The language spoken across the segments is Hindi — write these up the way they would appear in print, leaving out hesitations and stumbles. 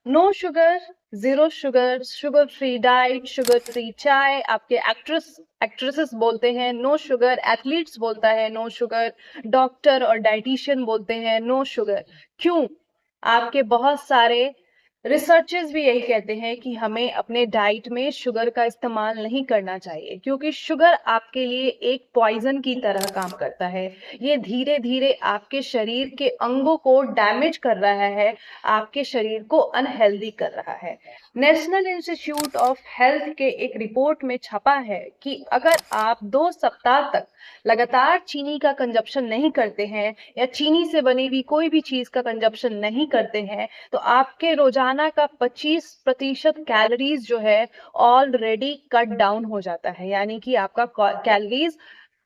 No sugar, zero sugar, sugar free diet, sugar free चाय। आपके एक्ट्रेसेस बोलते हैं नो शुगर, एथलीट्स बोलता है नो शुगर, डॉक्टर और डाइटिशियन बोलते हैं नो शुगर। क्यों? आपके बहुत सारे रिसर्चेस भी यही कहते हैं कि हमें अपने डाइट में शुगर का इस्तेमाल नहीं करना चाहिए, क्योंकि शुगर आपके लिए एक पॉइजन की तरह काम करता है। ये धीरे धीरे आपके शरीर के अंगों को डैमेज कर रहा है, आपके शरीर को अनहेल्दी कर रहा है। नेशनल इंस्टीट्यूट ऑफ हेल्थ के एक रिपोर्ट में छपा है कि अगर आप 2 सप्ताह तक लगातार चीनी का कंजप्शन नहीं करते हैं या चीनी से बनी हुई कोई भी चीज का कंजप्शन नहीं करते हैं, तो आपके रोजाना का 25% कैलोरीज जो है ऑलरेडी कट डाउन हो जाता है, यानी कि आपका कैलोरीज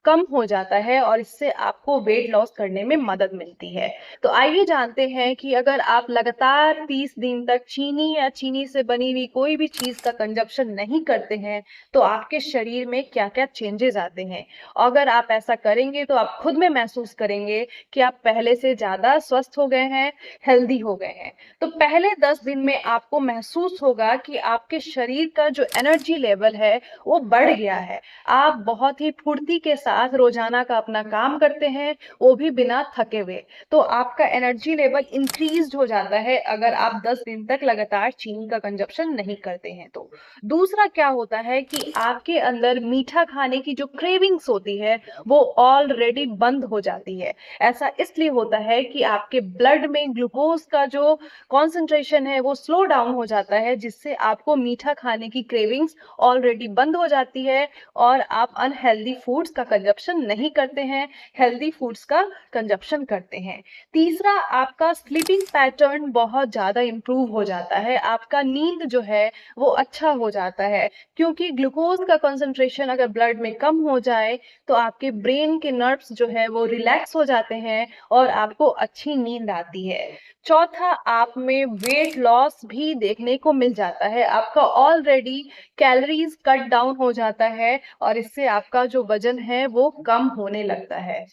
कम हो जाता है और इससे आपको वेट लॉस करने में मदद मिलती है। तो आइए जानते हैं कि अगर आप लगातार 30 दिन तक चीनी या चीनी से बनी हुई कोई भी चीज का कंजप्शन नहीं करते हैं तो आपके शरीर में क्या-क्या चेंजेस आते हैं। अगर आप ऐसा करेंगे तो आप खुद में महसूस करेंगे कि आप पहले से ज्यादा स्वस्थ हो गए हैं, हेल्दी हो गए हैं। तो पहले 10 दिन में आपको महसूस होगा कि आपके शरीर का जो एनर्जी लेवल है वो बढ़ गया है। आप बहुत ही फुर्ती के साथ रोजाना का अपना काम करते हैं, वो भी बिना थके हुए। तो आपका एनर्जी लेवल इंक्रीज हो जाता है अगर आप 10 दिन तक लगातार चीनी का कंजप्शन नहीं करते हैं तो। दूसरा क्या होता है कि आपके अंदर मीठा खाने की जो क्रेविंग्स होती है वो ऑलरेडी बंद हो जाती है। ऐसा इसलिए होता है कि आपके ब्लड में ग्लूकोज का जो कॉन्सेंट्रेशन है वो स्लो डाउन हो जाता है, जिससे आपको मीठा खाने की क्रेविंग्स ऑलरेडी बंद हो जाती है और आप अनहेल्दी फूड्स का कंजप्शन नहीं करते हैं, हेल्दी फूड्स का कंजप्शन करते हैं। तीसरा, आपका स्लीपिंग पैटर्न बहुत ज्यादा इंप्रूव हो जाता है, आपका नींद जो है वो अच्छा हो जाता है, क्योंकि ग्लूकोज का कंसंट्रेशन अगर ब्लड में कम हो जाए तो आपके ब्रेन के नर्व्स जो है वो रिलैक्स हो जाते हैं और आपको अच्छी नींद आती है। चौथा, आप में वेट लॉस भी देखने को मिल जाता है, आपका ऑलरेडी कैलोरीज कट डाउन हो जाता है और इससे आपका जो वजन है वो कम होने लगता है।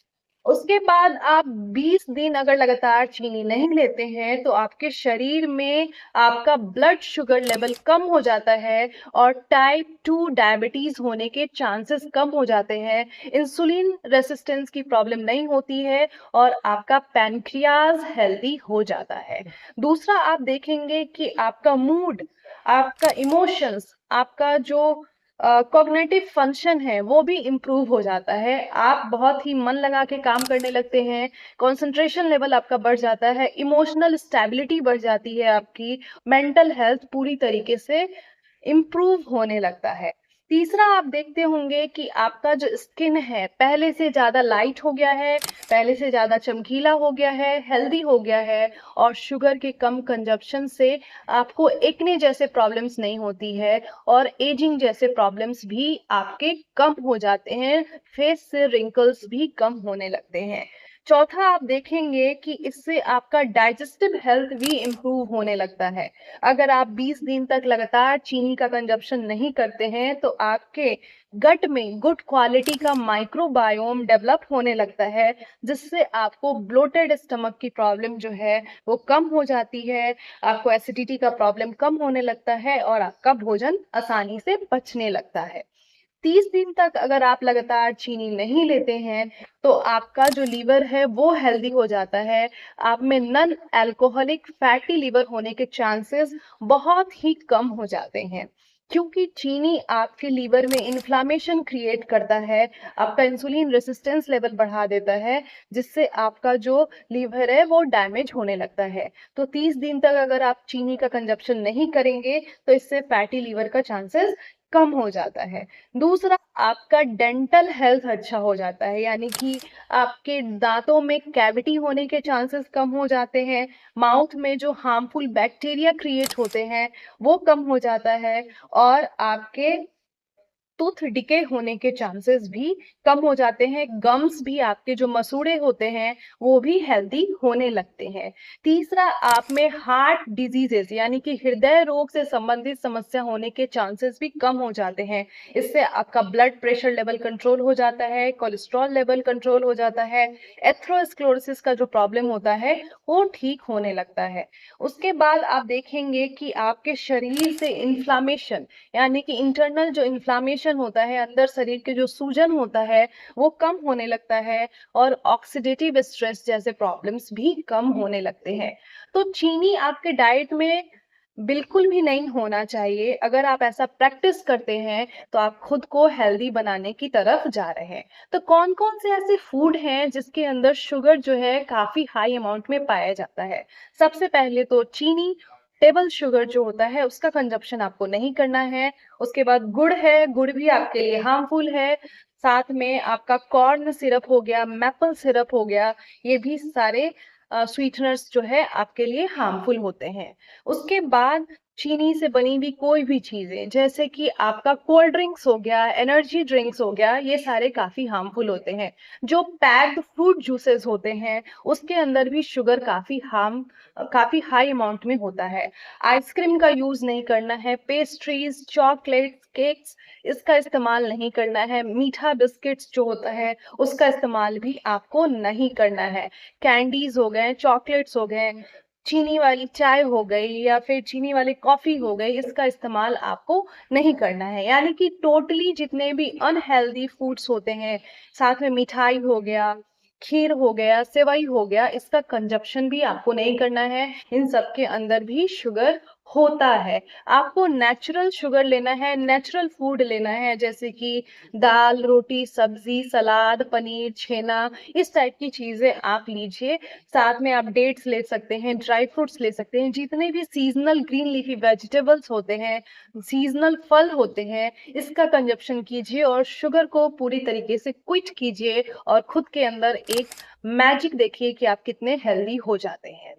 उसके बाद आप 20 दिन अगर लगातार चीनी नहीं लेते हैं तो आपके शरीर में आपका ब्लड शुगर लेवल कम हो जाता है और टाइप 2 डायबिटीज होने के चांसेस कम हो जाते हैं। इंसुलिन रेसिस्टेंस की प्रॉब्लम नहीं होती है और आपका पैनक्रियाज हेल्दी हो जाता है। दूसरा, आप देखेंगे कि आपका मूड, आपका इमोशंस, आपका जो कॉग्निटिव फंक्शन है वो भी इम्प्रूव हो जाता है। आप बहुत ही मन लगा के काम करने लगते हैं, कंसंट्रेशन लेवल आपका बढ़ जाता है, इमोशनल स्टेबिलिटी बढ़ जाती है, आपकी मेंटल हेल्थ पूरी तरीके से इम्प्रूव होने लगता है। तीसरा, आप देखते होंगे कि आपका जो स्किन है पहले से ज्यादा लाइट हो गया है, पहले से ज्यादा चमकीला हो गया है, हेल्दी हो गया है और शुगर के कम कंजप्शन से आपको एक्ने जैसे प्रॉब्लम्स नहीं होती है और एजिंग जैसे प्रॉब्लम्स भी आपके कम हो जाते हैं, फेस से रिंकल्स भी कम होने लगते हैं। चौथा, आप देखेंगे कि इससे आपका डाइजेस्टिव हेल्थ भी इम्प्रूव होने लगता है। अगर आप 20 दिन तक लगातार चीनी का कंजप्शन नहीं करते हैं तो आपके गट में गुड क्वालिटी का माइक्रोबायोम डेवलप होने लगता है, जिससे आपको ब्लोटेड स्टमक की प्रॉब्लम जो है वो कम हो जाती है, आपको एसिडिटी का प्रॉब्लम कम होने लगता है और आपका भोजन आसानी से पचने लगता है। 30 दिन तक अगर आप लगातार चीनी नहीं लेते हैं तो आपका जो लीवर है वो हेल्दी हो जाता है, आप में नॉन अल्कोहलिक फैटी लीवर होने के चांसेस बहुत ही कम हो जाते हैं, क्योंकि चीनी आपके लीवर में इन्फ्लामेशन क्रिएट करता है, आपका इंसुलिन रेसिस्टेंस लेवल बढ़ा देता है, जिससे आपका जो लीवर है वो डैमेज होने लगता है। तो 30 दिन तक अगर आप चीनी का कंजप्शन नहीं करेंगे तो इससे फैटी लीवर का चांसेस कम हो जाता है। दूसरा, आपका डेंटल हेल्थ अच्छा हो जाता है, यानी कि आपके दांतों में कैविटी होने के चांसेस कम हो जाते हैं, माउथ में जो हार्मफुल बैक्टीरिया क्रिएट होते हैं वो कम हो जाता है और आपके टूथ डिके होने के चांसेस भी कम हो जाते हैं, गम्स भी आपके जो मसूड़े होते हैं, वो भी हेल्दी होने लगते हैं। तीसरा, आप में हार्ट डिजीज़ेज़ यानी कि हृदय रोग से संबंधित समस्या होने के चांसेस भी कम हो जाते हैं। इससे आपका ब्लड प्रेशर लेवल कंट्रोल हो जाता है, कोलेस्ट्रॉल लेवल कंट्रोल हो जाता है, एथेरोस्क्लेरोसिस का जो प्रॉब्लम होता है, वो ठीक होने लगता है। उसके बाद आप देखेंगे कि आपके शरीर से इन्फ्लेमेशन यानी कि इंटरनल जो इन्फ्लेमेशन होता है, अंदर शरीर के जो सूजन होता है, वो कम होने लगता है और ऑक्सीडेटिव स्ट्रेस जैसे प्रॉब्लम्स भी कम होने लगते हैं। तो चीनी आपके डाइट में बिल्कुल भी नहीं होना चाहिए। अगर आप ऐसा प्रैक्टिस करते हैं, तो आप खुद को हेल्दी बनाने की तरफ जा रहे हैं। तो कौन-कौन से ऐसे फूड हैं जिसके अंदर शुगर जो है काफ़ी हाई अमाउंट में पाया जाता है? सबसे पहले तो चीनी, टेबल शुगर जो होता है उसका कंज़प्शन आपको नहीं करना है। उसके बाद गुड़ है, गुड़ भी आपके लिए हार्मफुल है। साथ में आपका कॉर्न सिरप हो गया, मैपल सिरप हो गया, ये भी सारे स्वीटनर्स जो है आपके लिए हार्मफुल होते हैं। उसके बाद चीनी से बनी हुई कोई भी चीज़ें जैसे कि आपका कोल्ड ड्रिंक्स हो गया, एनर्जी ड्रिंक्स हो गया, ये सारे काफ़ी हार्मफुल होते हैं। जो पैक्ड फ्रूट जूसेस होते हैं, उसके अंदर भी शुगर काफ़ी हाई अमाउंट में होता है। आइसक्रीम का यूज़ नहीं करना है, पेस्ट्रीज़, चॉकलेट्स, केक्स इसका इस्तेमाल नहीं करना है। मीठा बिस्किट्स जो होता है, उसका इस्तेमाल भी आपको नहीं करना है। कैंडीज़ हो गए, चॉकलेट्स हो गए, चीनी वाली चाय हो गई या फिर चीनी वाली कॉफ़ी हो गई, इसका इस्तेमाल आपको नहीं करना है। यानी कि टोटली जितने भी अनहेल्दी फूड्स होते हैं, साथ में मिठाई हो गया, खीर हो गया, सेवई हो गया, इसका कंज़प्शन भी आपको नहीं करना है। इन सब के अंदर भी शुगर होता है। आपको नेचुरल शुगर लेना है, नेचुरल फूड लेना है जैसे कि दाल, रोटी, सब्ज़ी, सलाद, पनीर, छेना, इस टाइप की चीज़ें आप लीजिए। साथ में आप डेट्स ले सकते हैं, ड्राई फ्रूट्स ले सकते हैं, जितने भी सीज़नल ग्रीन लीफी वेजिटेबल्स होते हैं, सीज़नल फल होते हैं, इसका कंज़प्शन कीजिए और शुगर को पूरी तरीके से क्विट कीजिए और खुद के अंदर एक मैजिक देखिए कि आप कितने हेल्दी हो जाते हैं।